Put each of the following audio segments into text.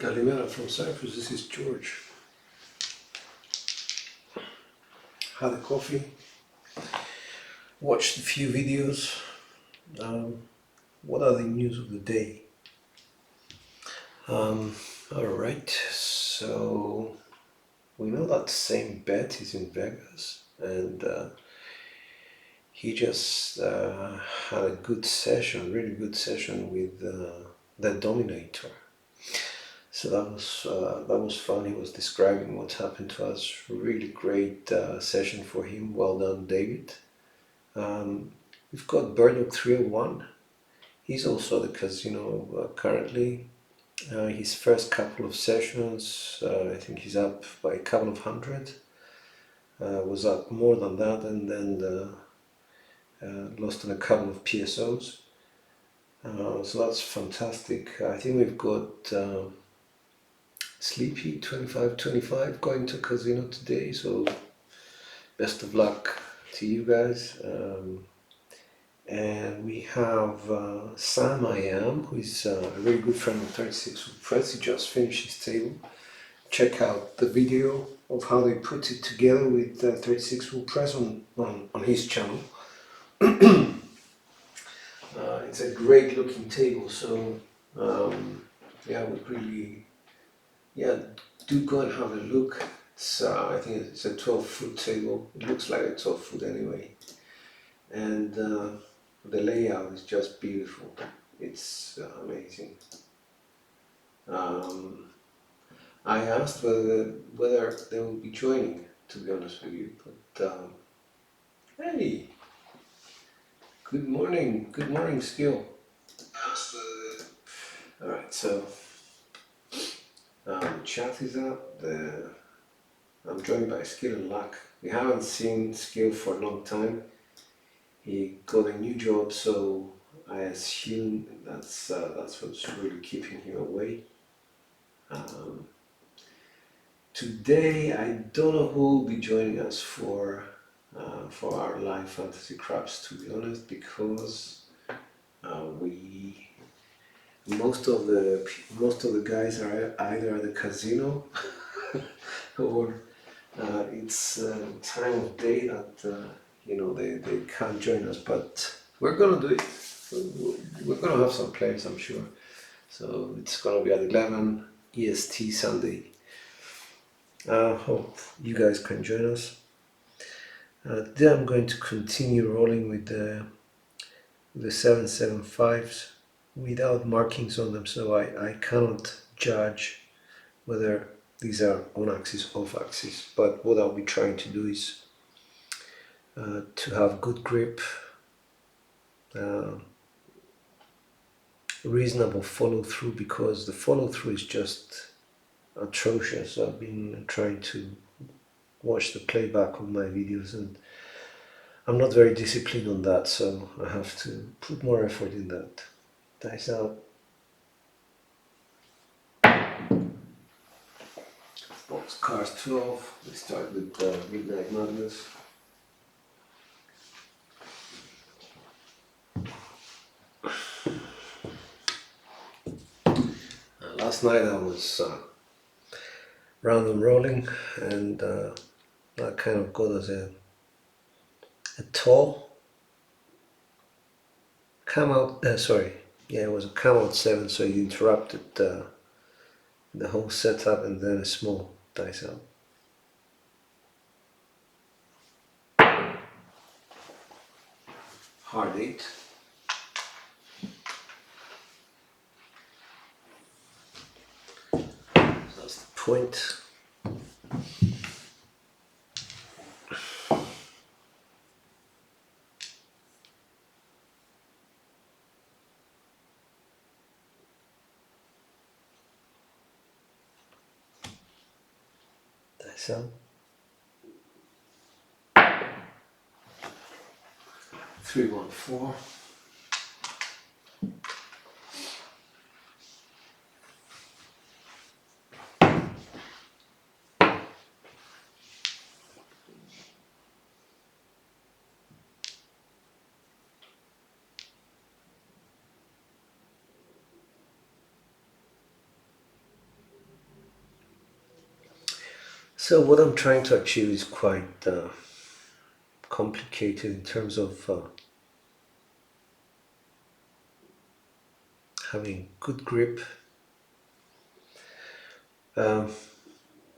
Kalimera from Cyprus. This is George. Had a coffee, watched a few videos. What are the news of the day? Alright, so we know that Saint Bet is in Vegas, and he just had a good session, really good session with the Dominator. So that was fun. He was describing what happened to us. Really great session for him. Well done, David. We've got Burdock 301. He's also at the casino currently. His first couple of sessions, I think he's up by a couple of hundred. Was up more than that, and then lost on a couple of PSOs. So that's fantastic. I think we've got Sleepy 2525 going to casino today. So best of luck to you guys. And we have Sam I Am, who is a very good friend of 36 Press. He just finished his table. Check out the video of how they put it together with 36 Press on his channel. It's a great looking table, so yeah, we really, do go and have a look. It's, I think it's a 12-foot table. It looks like a 12-foot anyway. And the layout is just beautiful. It's amazing. I asked whether they will be joining, to be honest with you, but hey, good morning, Skill. All right, so the chat is up. I'm joined by Skill and Luck. We haven't seen Skill for a long time. He got a new job, so I assume that's what's really keeping him away. Today, I don't know who will be joining us for our live fantasy craps. To be honest, because most of the guys are either at the casino or it's time of day that they can't join us. But we're gonna do it. We're gonna have some players, I'm sure. So it's gonna be at 11 EST Sunday. Hope you guys can join us. Today I'm going to continue rolling with the 775s without markings on them, so I cannot judge whether these are on axis, off axis. But what I'll be trying to do is to have good grip, reasonable follow through, because the follow through is just atrocious. I've been trying to watch the playback of my videos and I'm not very disciplined on that, so I have to put more effort in that. Dice out. Boxcars 12. We start with Midnight Madness. Last night I was random rolling, and that kind of got us a tall. Come out, it was a come out 7, so it interrupted the whole setup, and then a small dice out. Hard 8. So that's the point. Dice out. 314. So what I'm trying to achieve is quite complicated in terms of having good grip, um,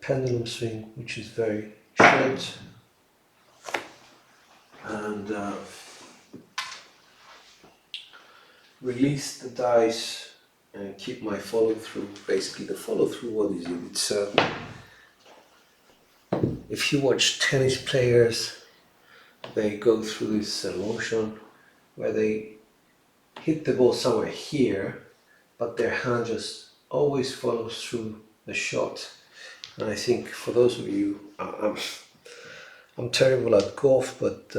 pendulum swing which is very short, and release the dice and keep my follow through. Basically, the follow through, what is it? It's if you watch tennis players, they go through this motion where they hit the ball somewhere here, but their hand just always follows through the shot. And I think for those of you, I'm terrible at golf, but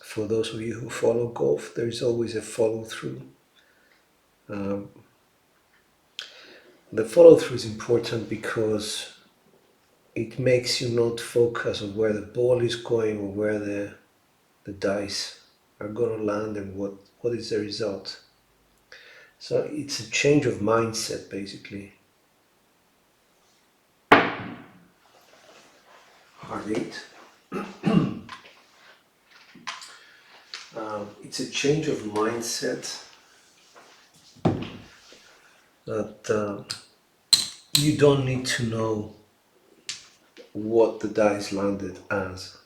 for those of you who follow golf, there is always a follow through. Um, the follow through is important because it makes you not focus on where the ball is going or where the dice are going to land and what is the result. So it's a change of mindset, basically. Heart rate. It's a change of mindset that you don't need to know what the dice landed as.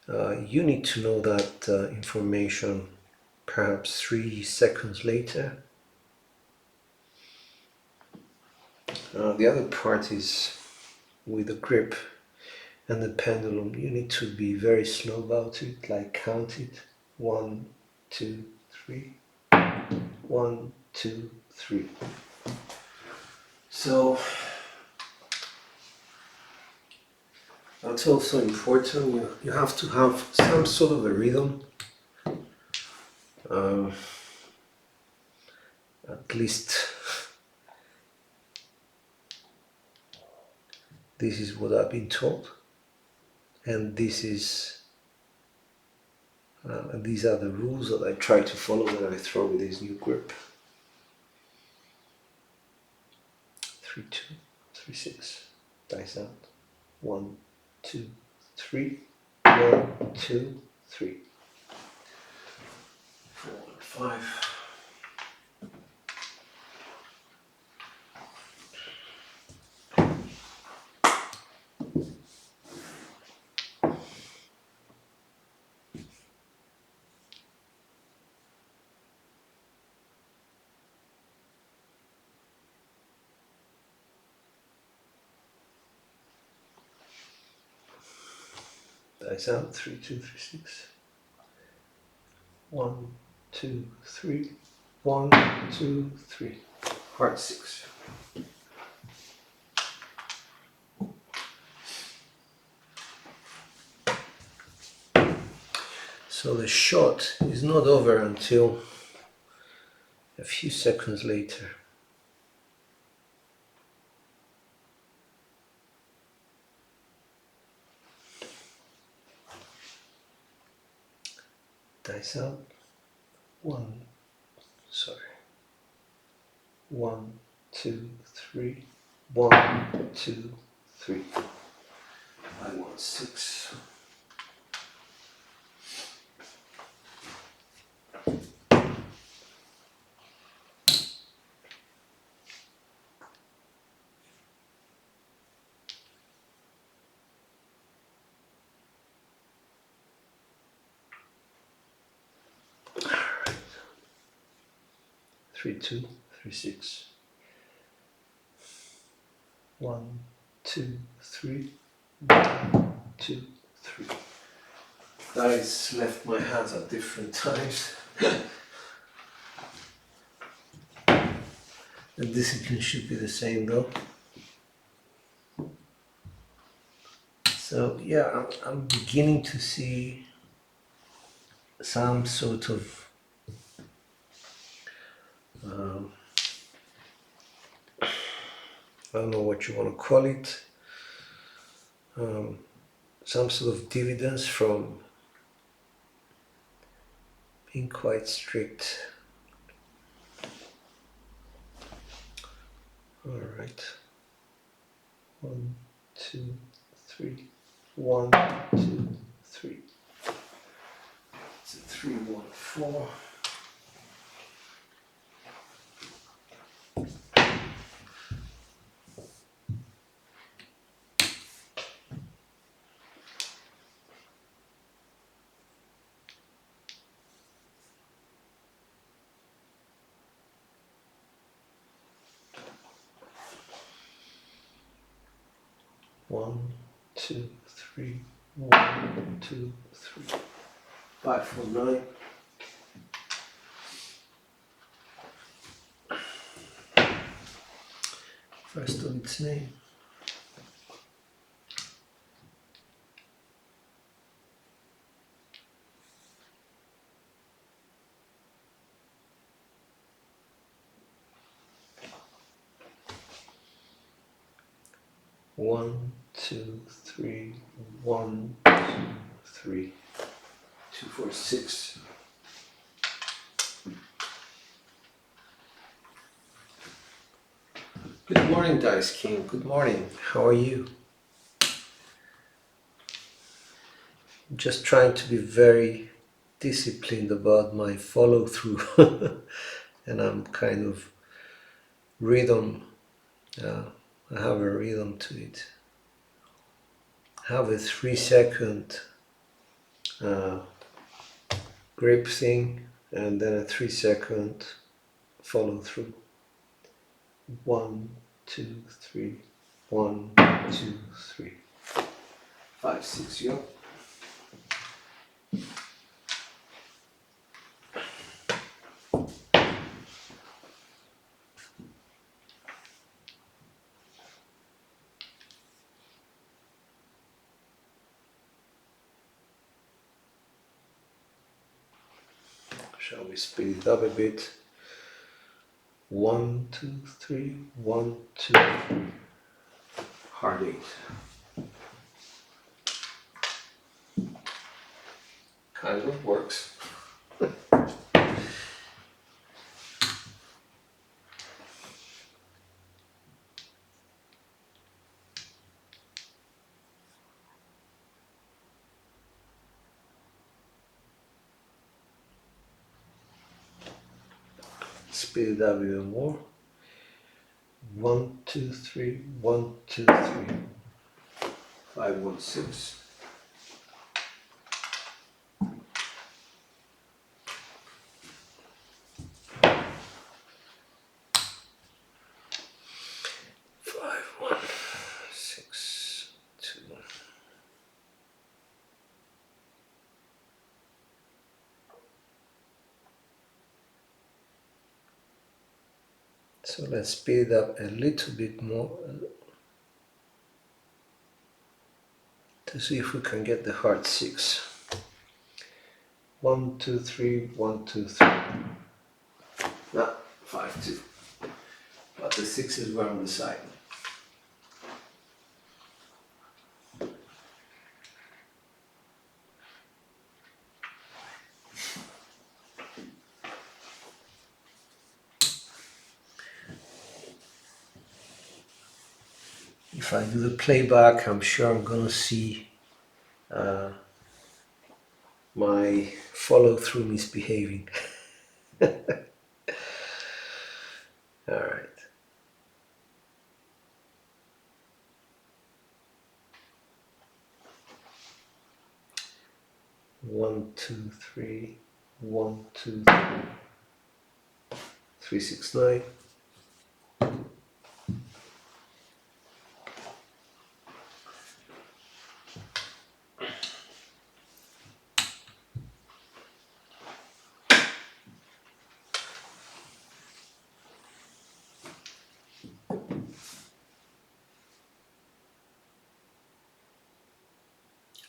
You need to know that information perhaps 3 seconds later. The other part is with the grip and the pendulum. You need to be very slow about it, like count it 1, 2, 3, 1, 2, 3. So that's also important. You have to have some sort of a rhythm. At least this is what I've been told, and these are the rules that I try to follow when I throw with this new grip. 3, 2, 3, 6. Dice out. 1, 2, 3. 1, 2, 3. 4, 5. Dice out. 3, 2, 3, 6. 1, 2, 3. 1, 2, 3. Heart 6. So the shot is not over until a few seconds later. Dice out. 1, 2, 3. 1, 2, 3. I want 6. Alright. 3, 2, 3, 6. 1, 2, 3. 1, 2, 3. Dice left my hands at different times. The discipline should be the same though. So yeah, I'm beginning to see some sort of I don't know what you want to call it, some sort of dividends from being quite strict. All right. 1, 2, 3. 1, 2, 3. It's a 3, 1, 4. One, two, three. 1, 2, 3. 5, 4, 9. First of its name. One, two, three. 1, 2, 3. 2, 4, 6. Good morning, Dice King. Good morning. How are you? Just trying to be very disciplined about my follow through, and I'm kind of rhythm. I have a rhythm to it. I have a 3-second grip thing, and then a 3-second follow through. 1, 2, 3. 1, 2, 3. 5, 6. Yo. Shall we speed it up a bit? 1, 2, 3. 1, 2. Hard 8. Kind of works. Speed it up even more. 1, 2, 3. 1, 2, 3. 5, 1, 6. So let's speed it up a little bit more to see if we can get the hard 6. 1, 2, 3. 1, 2, 3. No, 5, 2. But the 6s were on the side. If I do the playback, I'm sure I'm gonna see my follow through misbehaving. All right. One, 2, 3. 1, 2, 3. 3, 6, 9.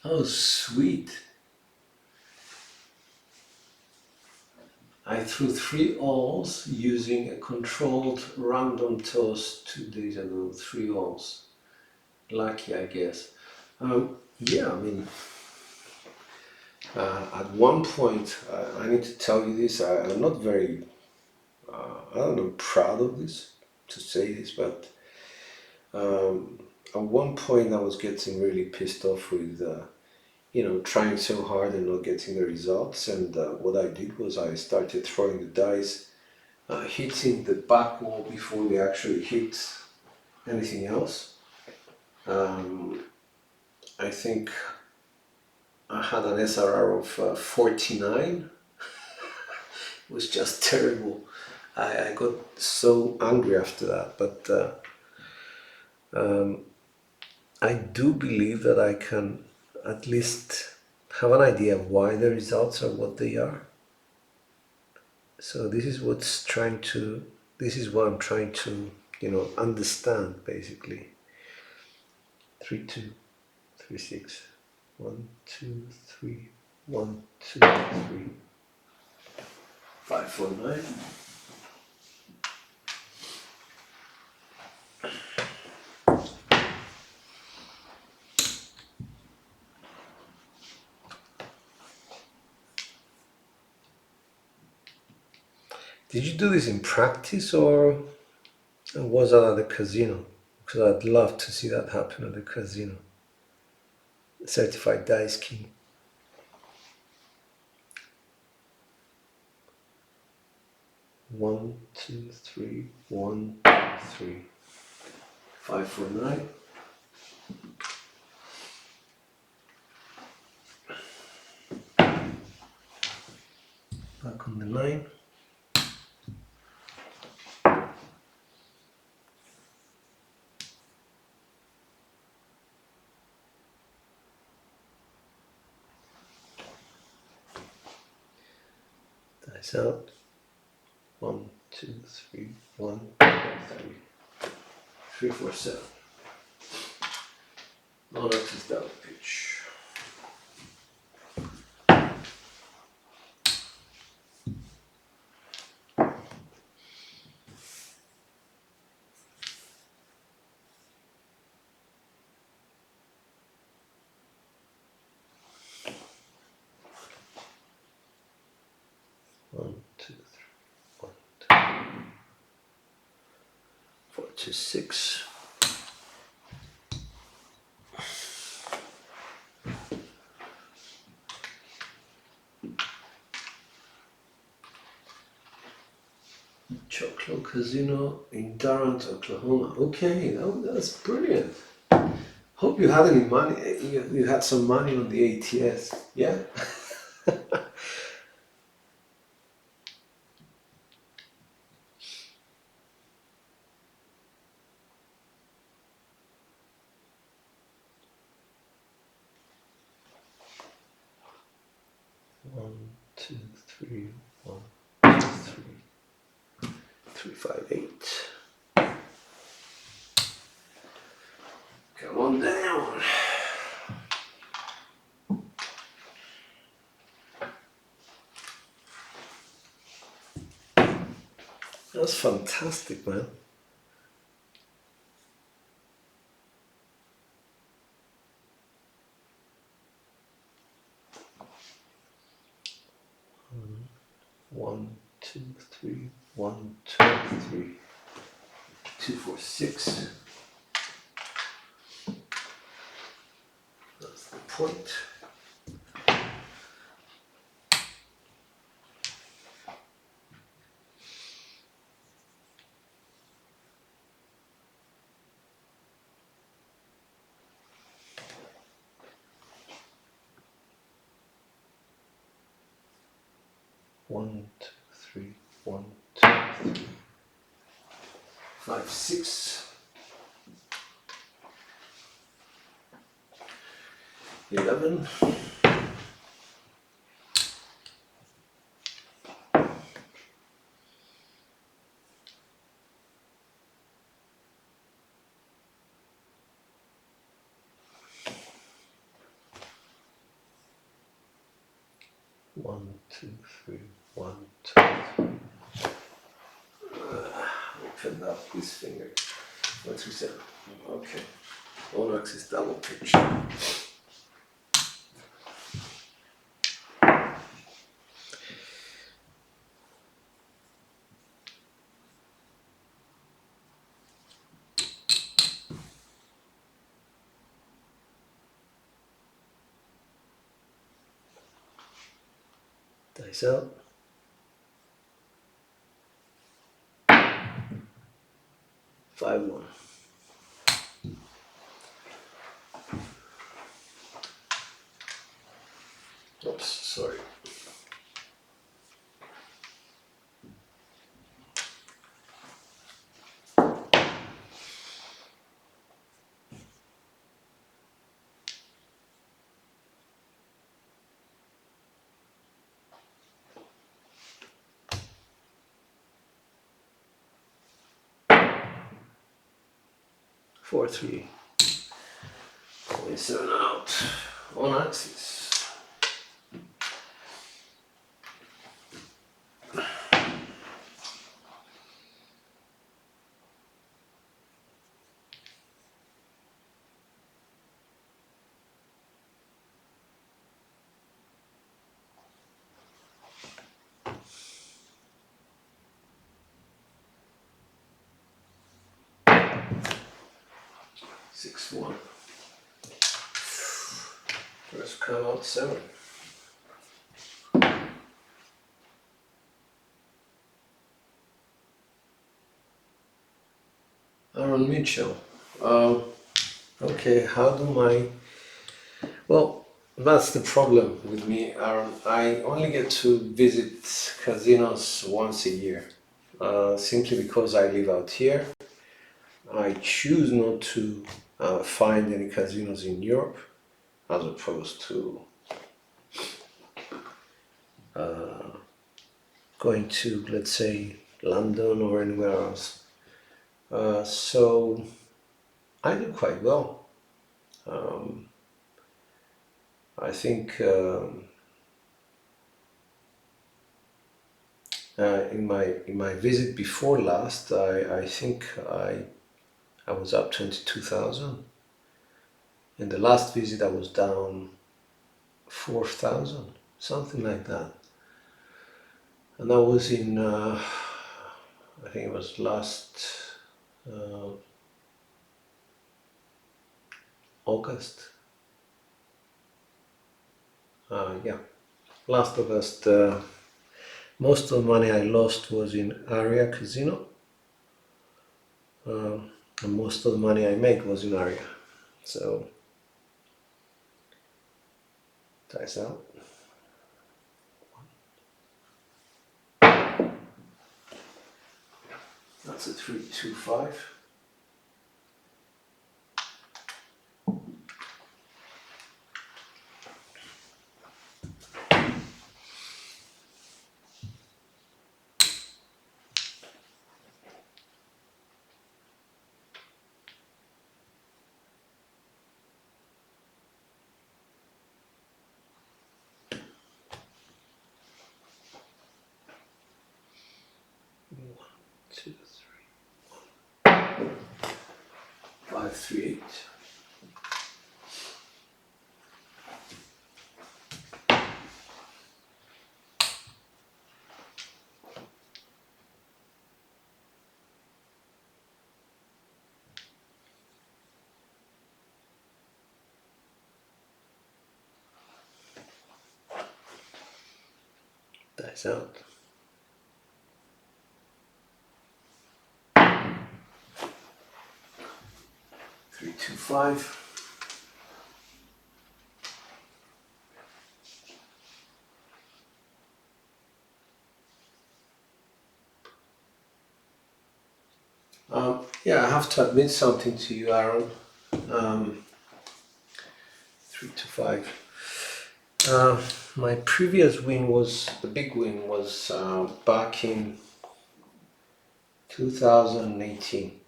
Oh, sweet. I threw 3 alls using a controlled random toss 2 days ago. 3 alls. Lucky, I guess. Yeah, I mean, at one point, I need to tell you this. I'm not very, I don't know, proud of this to say this, but at one point I was getting really pissed off with trying so hard and not getting the results. And what I did was I started throwing the dice, hitting the back wall before they actually hit anything else. I think I had an SRR of 49. It was just terrible. I got so angry after that, but I do believe that I can at least have an idea of why the results are what they are. So this is what I'm trying to, understand basically. 3 2 3 6 1 2 3 1 2 3 5 4 9. Did you do this in practice or was that at the casino? Because I'd love to see that happen at the casino. Certified dice king. 1 2 3 1 2 3 5 4 9. Back on the 9. Dice out. 1 2 3 1 2 3 3 4 7. Monarchs is down pitch. One, two, three, 1 2 4 2 6. Choctaw Casino in Durant, Oklahoma. Okay, that's brilliant. Hope you had any money. You had some money on the ATS. Yeah. 1 2 3 1 2 3 3 5 8. Come on down. That's fantastic, man. One, two, three, 1 2 3 2 4 6. That's the point. One, two, three, 1 2 3 5 6 11. 1 2 3 1 2 3. Open up this finger. 1 2 7. Okay. Monarchs is double pitch. Dice out. 5-1. Oops, sorry. Four, three. Only 7 out. On axis. Six, one. First come out 7. Aaron Mitchell. Okay, how do my... Well, that's the problem with me, Aaron. I only get to visit casinos once a year. Simply because I live out here. I choose not to find any casinos in Europe as opposed to going to, let's say, London or anywhere else. So I do quite well. I think in my visit before last, I think I was up 22,000. In the last visit, I was down 4,000, something like that. And that was in I think it was last August. Yeah, last August. Most of the money I lost was in Aria Casino, and most of the money I made was in Aria. So, dice out. That's a 3-2-5. One, two, three. 5, 3, 8. Dice out. 3-2-5. Yeah, I have to admit something to you, Aaron. 3-5. My previous win was the big win was back in 2018,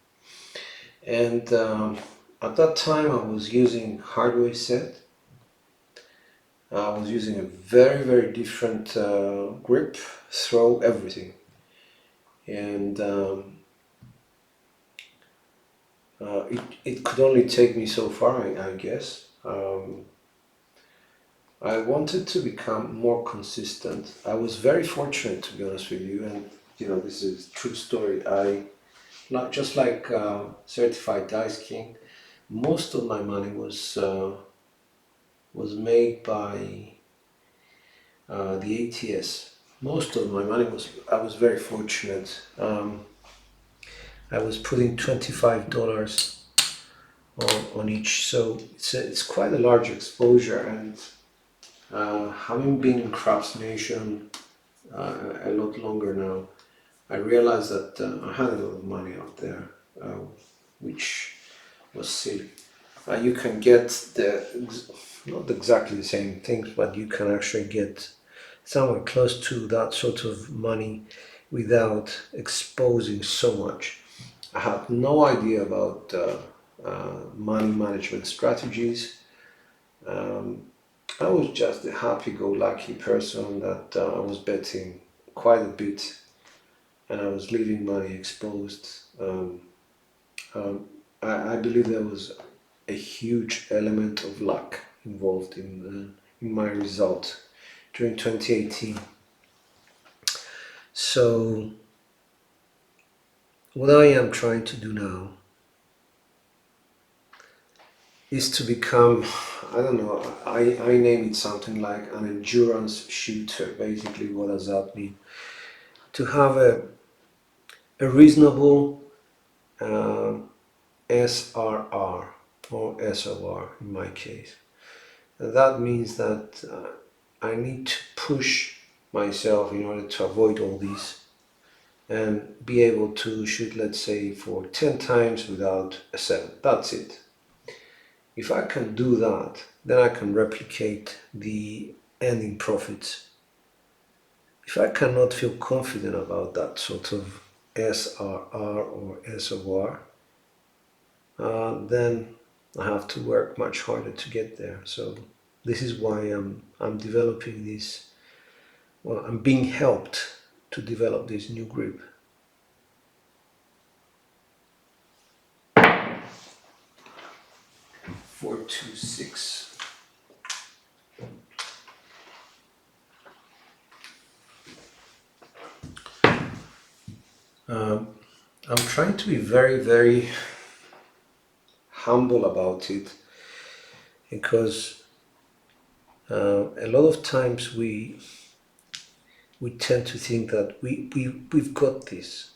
and at that time I was using hardware set. I was using a very different grip, throw, everything, and it could only take me so far, I guess. I wanted to become more consistent. I was very fortunate, to be honest with you, and this is a true story. I not just like certified Dice King. Most of my money was made by the ATS. Most of my money was, I was very fortunate. I was putting $25 on each, so it's quite a large exposure. And having been in Craps Nation a lot longer now, I realized that I had a lot of money out there, which was silly. You can get not exactly the same things, but you can actually get somewhere close to that sort of money without exposing so much. I had no idea about money management strategies. I was just a happy-go-lucky person that I was betting quite a bit, and I was leaving money exposed. I believe there was a huge element of luck involved in my result during 2018. So what I am trying to do now is to become, I don't know, I name it something like an endurance shooter. Basically, what does that mean? To have a reasonable SRR or SOR in my case. And that means that I need to push myself in order to avoid all these and be able to shoot, let's say, for 10 times without a 7. That's it. If I can do that, then I can replicate the ending profits. If I cannot feel confident about that sort of SRR or SOR, then I have to work much harder to get there. So this is why I'm developing this. Well, I'm being helped to develop this new grip. 426. I'm trying to be very, very humble about it because a lot of times we tend to think that we've got this,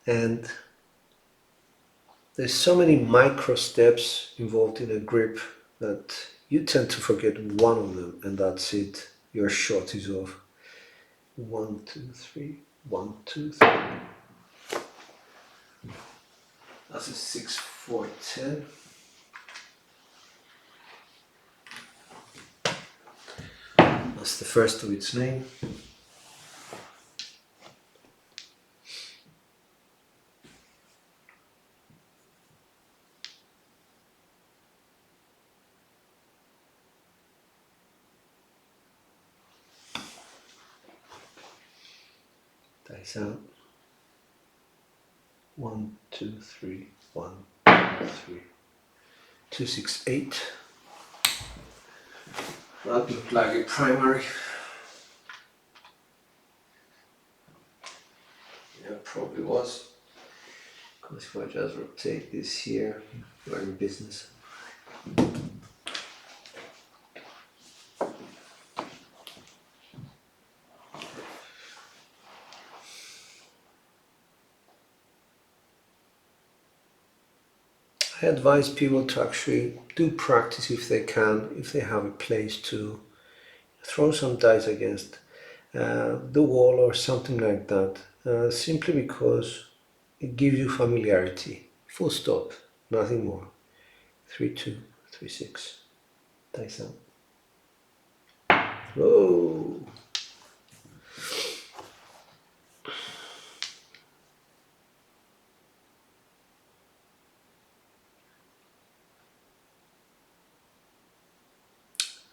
and there's so many micro steps involved in a grip that you tend to forget one of them, and that's it. Your shot is off. 1, 2, 3. 1, 2, 3. That's a 6, 4, 10. That's the first of its name. Dice out. 1, 2, 3. 1, 2, 3. 2, 6, 8. That looked like a primary. Yeah, probably was. Because if I just rotate this here, we're in business. I advise people to actually do practice if they can, if they have a place to throw some dice against the wall or something like that, simply because it gives you familiarity. Full stop, nothing more. 3, 2, 3, 6. Dice out. Whoa!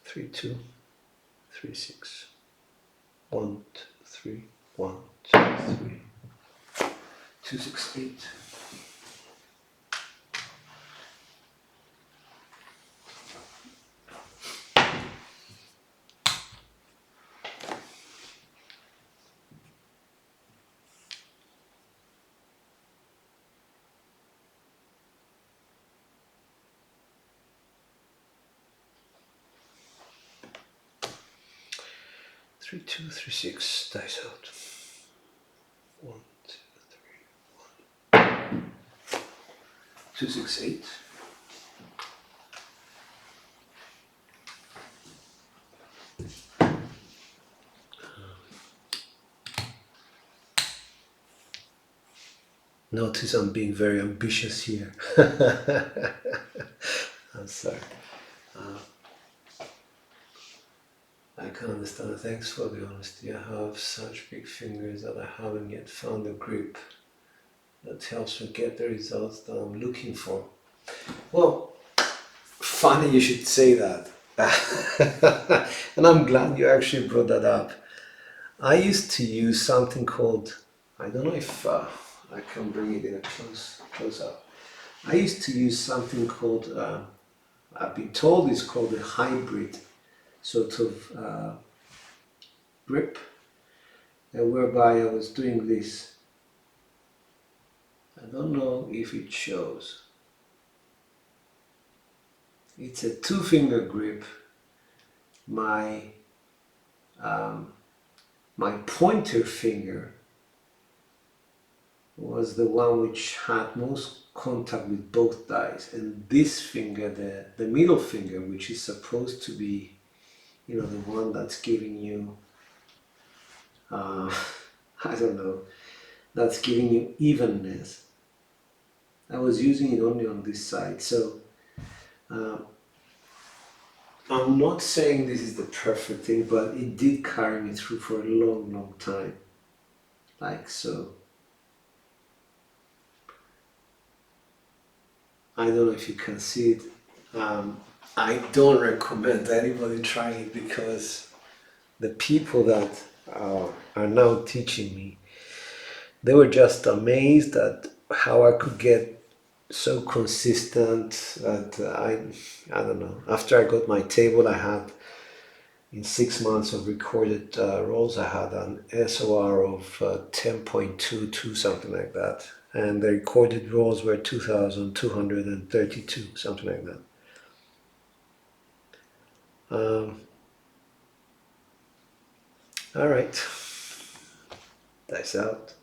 Three, 2, 3, 6. 1, 2, 3. 1, 2, 3. 2, 6, 8. 3, 2, 3, 6, dice out. 1, 2, 3, 1. 2, 6, 8. Notice I'm being very ambitious here. I'm sorry. I can understand. Thanks for the honesty. I have such big fingers that I haven't yet found a grip that helps me get the results that I'm looking for. Well, funny you should say that. And I'm glad you actually brought that up. I used to use something called, I don't know if I can bring it in a close up. I used to use something called, I've been told it's called a hybrid sort of grip, whereby I was doing this. I don't know if it shows. It's a 2-finger grip. My pointer finger was the one which had most contact with both dies, and this finger, the middle finger, which is supposed to be, you know, the one that's giving you, I don't know, that's giving you evenness. I was using it only on this side, so I'm not saying this is the perfect thing, but it did carry me through for a long time, like so. I don't know if you can see it. I don't recommend anybody trying it because the people that are now teaching me, they were just amazed at how I could get so consistent that I don't know. After I got my table, I had in 6 months of recorded rolls, I had an SOR of 10.22, something like that. And the recorded rolls were 2,232, something like that. All right, dice out.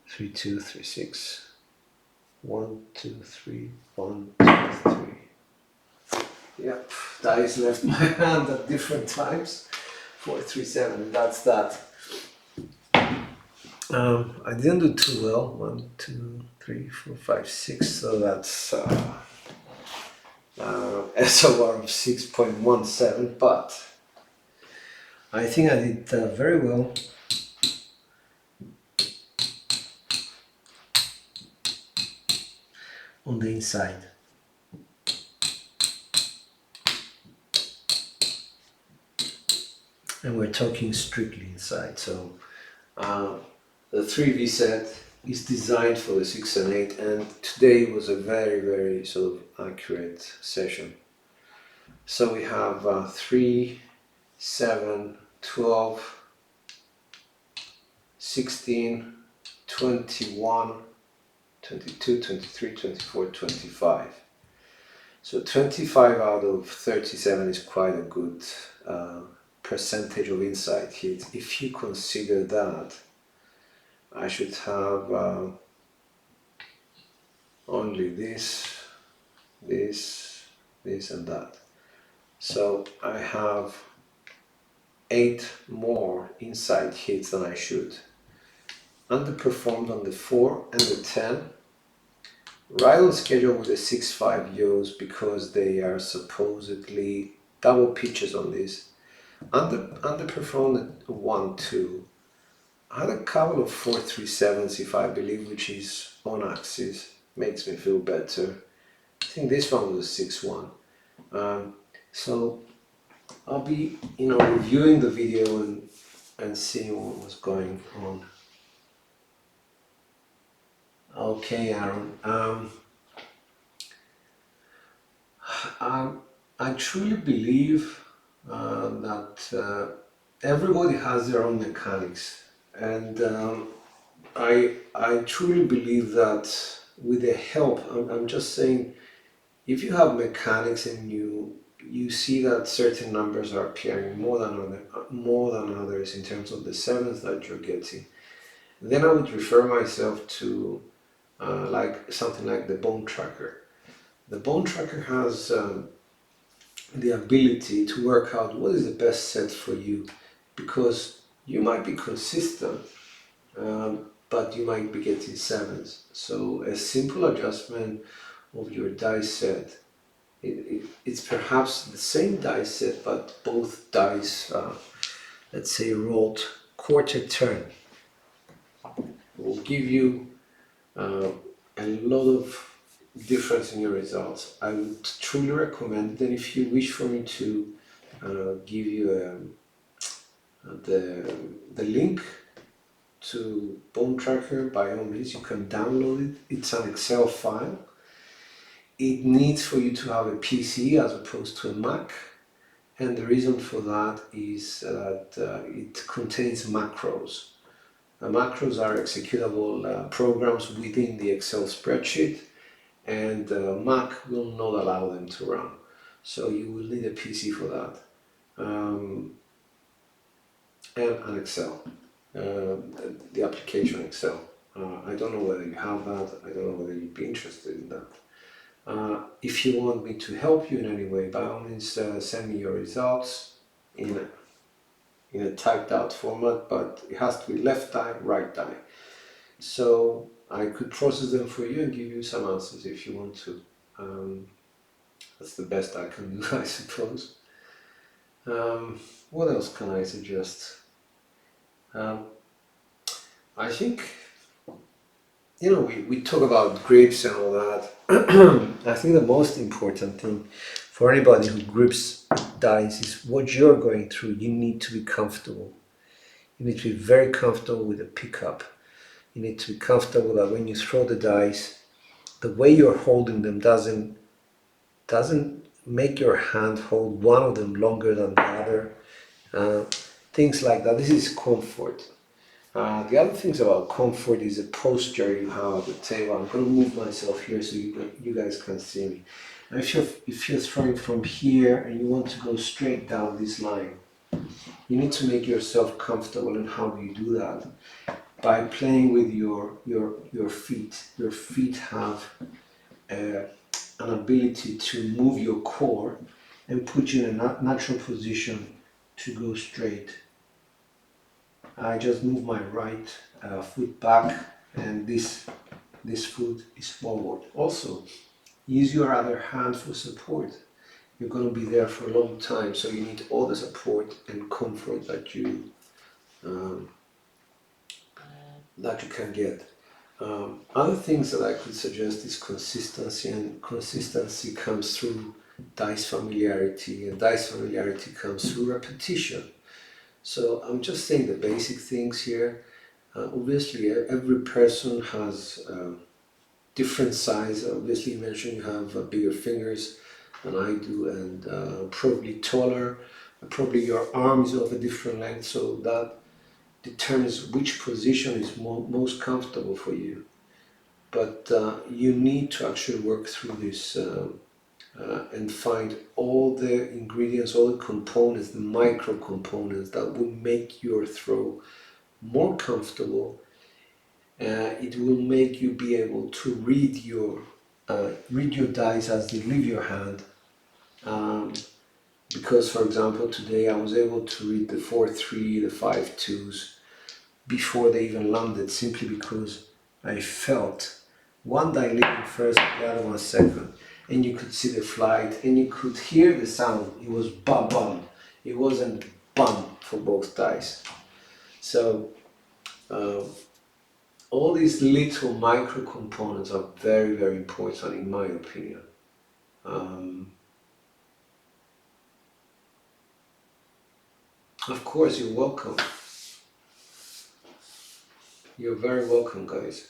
3, 2, 3, 6. 1, 2, 3, 1, 2, 3. Yep, dice left my hand at different times. 4, 3, 7. That's that. I didn't do too well. 1, 2, 3, 4, 5, 6. So that's SOR of 6.17. But I think I did very well. On the inside. And we're talking strictly inside. So the 3V set is designed for the 6 and 8, and today was a very sort of accurate session. So we have 3, 7, 12, 16, 21, 22, 23, 24, 25. So 25 out of 37 is quite a good percentage of inside hit. If you consider that, I should have only this, and that. So I have 8 more inside hits than I should. Underperformed on the 4 and the 10. Right on schedule with the 6-5 Yos because they are supposedly double pitches on this. Underperformed at 1, 2. I had a couple of 4-3-7s, if I believe, which is on axis. Makes me feel better. I think this one was a 6-1. So I'll be, reviewing the video and seeing what was going on. Okay, Aaron. I truly believe that everybody has their own mechanics, and I truly believe that with the help, I'm just saying, if you have mechanics and you you see that certain numbers are appearing more than others in terms of the sevens that you're getting. Then I would refer myself to like something like the Bone Tracker. The Bone Tracker has the ability to work out what is the best set for you, because you might be consistent, but you might be getting sevens. So a simple adjustment of your dice set, it's perhaps the same dice set, but both dice, let's say, rolled quarter turn, will give you a lot of difference in your results. I would truly recommend that if you wish for me to give you the link to Bone Tracker, by all means, you can download it. It's an Excel file. It needs for you to have a PC as opposed to a Mac, and the reason for that is that it contains macros. Macros are executable programs within the Excel spreadsheet, and Mac will not allow them to run. So you will need a PC for that, and an Excel, the application Excel. I don't know whether you have that. I don't know whether you'd be interested in that. If you want me to help you in any way, by all means, send me your results in a typed out format, but it has to be left die, right die. So I could process them for you and give you some answers if you want to. That's the best I can do, I suppose. What else can I suggest? I think, we talk about grips and all that. I think the most important thing for anybody who grips dice is what you're going through. You need to be comfortable. You need to be very comfortable with the pickup. You need to be comfortable that when you throw the dice, the way you're holding them doesn't make your hand hold one of them longer than the other. Things like that. This is comfort. The other things about comfort is the posture you have at the table. I'm going to move myself here so you guys can see me. Now if you're throwing from here and you want to go straight down this line, you need to make yourself comfortable. And how do you do that? By playing with your feet. Your feet have an ability to move your core and put you in a natural position to go straight. I just move my right foot back, and this foot is forward. Also, use your other hand for support. You're going to be there for a long time, so you need all the support and comfort that you can get. Other things that I could suggest is consistency, and consistency comes through dice familiarity, and dice familiarity comes through repetition. So I'm just saying the basic things here. Obviously, every person has different size. Obviously, you mentioned you have bigger fingers than I do, and probably taller. Probably your arm is of a different length, so that determines which position is most comfortable for you. But you need to actually work through this and find all the ingredients, all the components, the micro components that will make your throw more comfortable. It will make you be able to read your dice as they leave your hand. Because, for example, today I was able to read the 4-3, the 5-2s before they even landed, simply because I felt one die leaving first, the other one second, and you could see the flight, and you could hear the sound. It was bum bum. It wasn't bum for both dice. So all these little micro components are very, very important, in my opinion. Of course, you're welcome. You're very welcome, guys.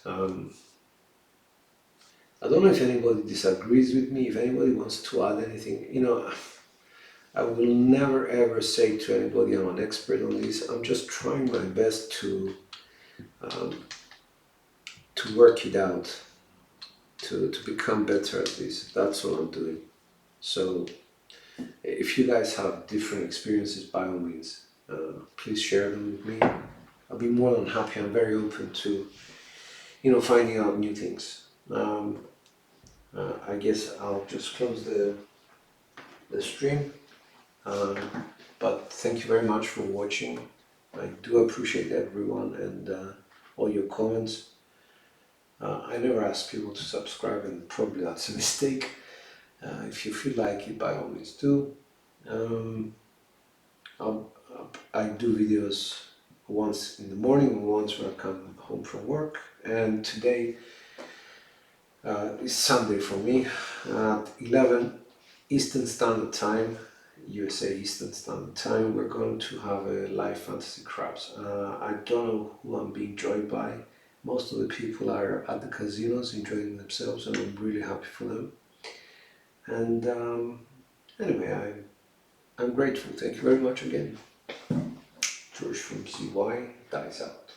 I don't know if anybody disagrees with me, if anybody wants to add anything. I will never ever say to anybody I'm an expert on this. I'm just trying my best to work it out, to become better at this. That's all I'm doing. So If you guys have different experiences, by all means, please share them with me. I'll be more than happy. I'm very open to, finding out new things. I guess I'll just close the stream. But thank you very much for watching. I do appreciate everyone and all your comments. I never ask people to subscribe, and probably that's a mistake. If you feel like it, by all means do. Um, I do videos once in the morning and once when I come home from work. And today is Sunday for me at 11 Eastern Standard Time, USA Eastern Standard Time. We're going to have a live fantasy craps. I don't know who I'm being joined by. Most of the people are at the casinos enjoying themselves, and I'm really happy for them. And anyway, I'm grateful. Thank you very much again. George from CY dies out.